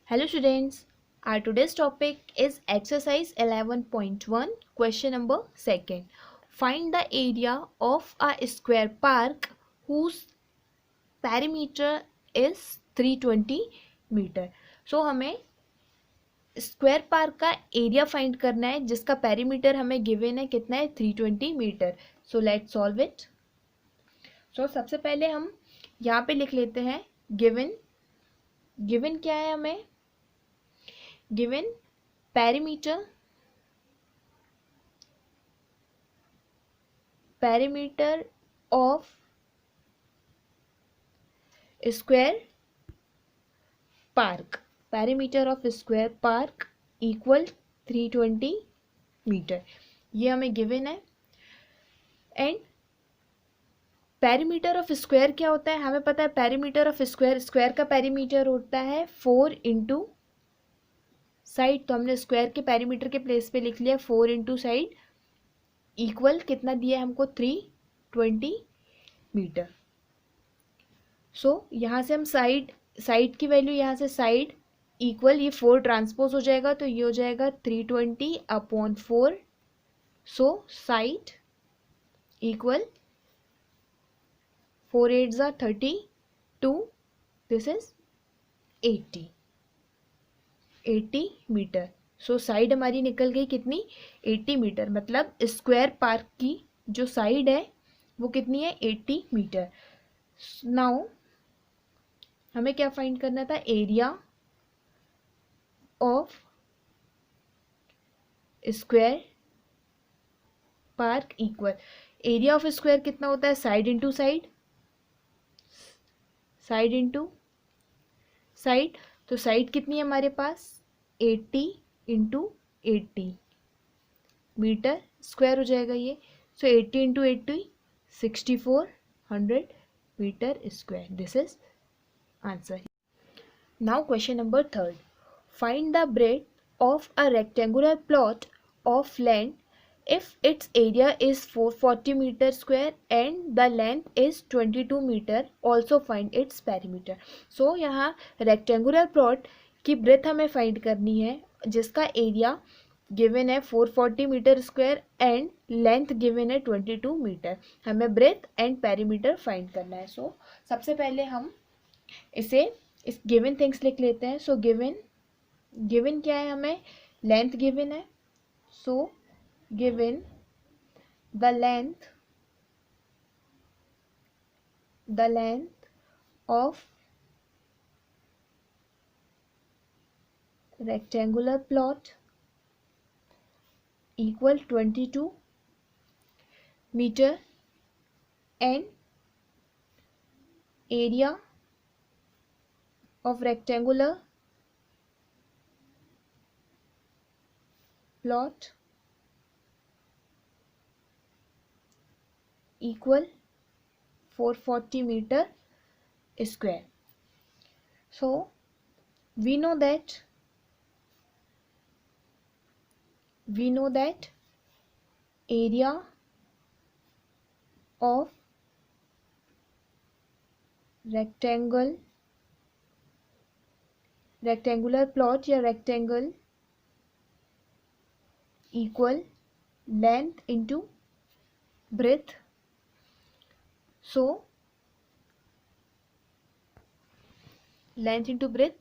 Hello students, our today's topic is exercise 11.1 question number 2. Find the area of a square park whose perimeter is 320 metre. So हमें square park का area find करना है जिसका perimeter हमें given है कितना है 320 metre. So let's solve it. So सबसे पहले हम यहाँ पे लिख लेते हैं गिवन. गिवन क्या है हमें? Given perimeter of square park. Perimeter of square park equal 320 metre. ये हमें गिवन है. एंड पेरीमीटर ऑफ स्क्वायर क्या होता है? हमें पता है पेरीमीटर ऑफ स्क्वायर, स्क्वायर का पेरीमीटर होता है 4 इंटू साइड. तो हमने स्क्वायर के पेरीमीटर के प्लेस पे लिख लिया 4 इंटू साइड इक्वल कितना दिया है हमको 320 मीटर. सो यहाँ से हम साइड की वैल्यू, यहाँ से साइड इक्वल ये 4 ट्रांसपोज हो जाएगा तो ये हो जाएगा 320 अपॉन 4. सो साइड इक्वल 4 8 ज़ा 32. This is 80 metre. So side हमारी निकल गई कितनी? 80 मीटर. मतलब स्क्वायर पार्क की जो साइड है वो कितनी है? 80 मीटर. नाउ हमें क्या फाइंड करना था? Area of square park equal. Area of square कितना होता है? Side into side, side into side. तो साइड कितनी है हमारे पास? 80 इंटू 80 मीटर स्क्वायर हो जाएगा ये. So 80 into 80 6400 metre square. This is answer. Now question number 3. Find the breadth of a rectangular plot of land if its area is 440 meter square and the length is 22 meter. Also find its perimeter. So यहाँ rectangular plot की breadth हमें find करनी है जिसका area given है 440 metre square and length given है 22 metre. हमें breadth and perimeter find करना है. सो सबसे पहले हम इसे इस गिवन थिंग्स लिख लेते हैं. सो गिवन क्या है? हमें लेंथ गिवन है. So given the length of rectangular plot equal 22 metre and area of rectangular plot equal 440 meter square. So we know that area of rectangular plot या rectangle equal length into breadth. So length into breadth.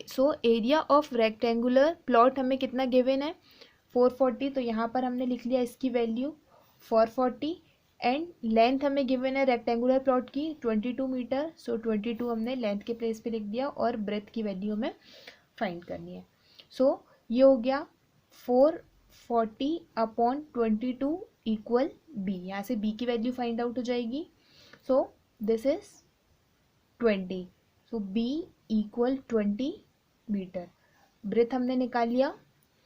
So area of rectangular plot हमें कितना given है? 440. तो यहाँ पर हमने लिख लिया इसकी वैल्यू 440 एंड लेंथ हमें गिवन है रेक्टेंगुलर प्लॉट की 22 मीटर. सो 22 हमने लेंथ के प्लेस पे लिख दिया और ब्रेथ की वैल्यू हमें फाइंड करनी है. सो ये हो गया 440 अपॉन 22 इक्वल बी. यहाँ से बी की वैल्यू फाइंड आउट हो जाएगी. So this is 20. So B equal 20 metre. Breadth हमने निकाल लिया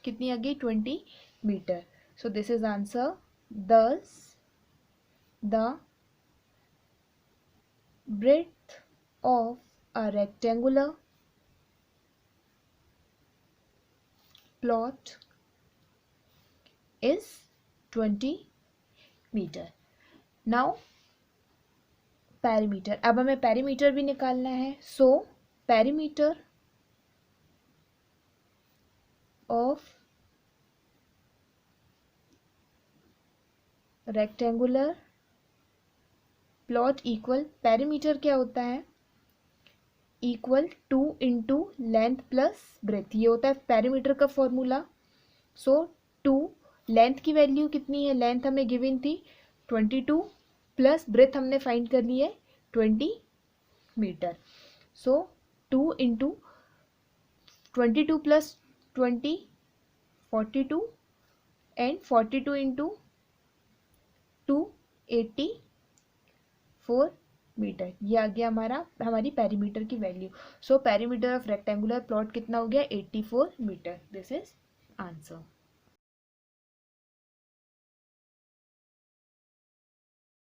कितनी आ गई? 20 metre. So this is answer. Thus the breadth of a rectangular plot is 20 meter. Now perimeter. अब हमें perimeter भी निकालना है. So perimeter of rectangular plot equal, perimeter क्या होता है, equal 2 into length plus breadth, ये होता है पेरीमीटर का फॉर्मूला। सो 2, लेंथ की वैल्यू कितनी है, लेंथ हमें गिवन थी 22 प्लस ब्रेथ हमने फाइंड कर ली है 20 metre. So 2 into 22 plus 20 42 and 42 into 2 84 metre, ये आ गया हमारी पेरीमीटर की value. So perimeter of rectangular plot कितना हो गया 84 मीटर। This is answer.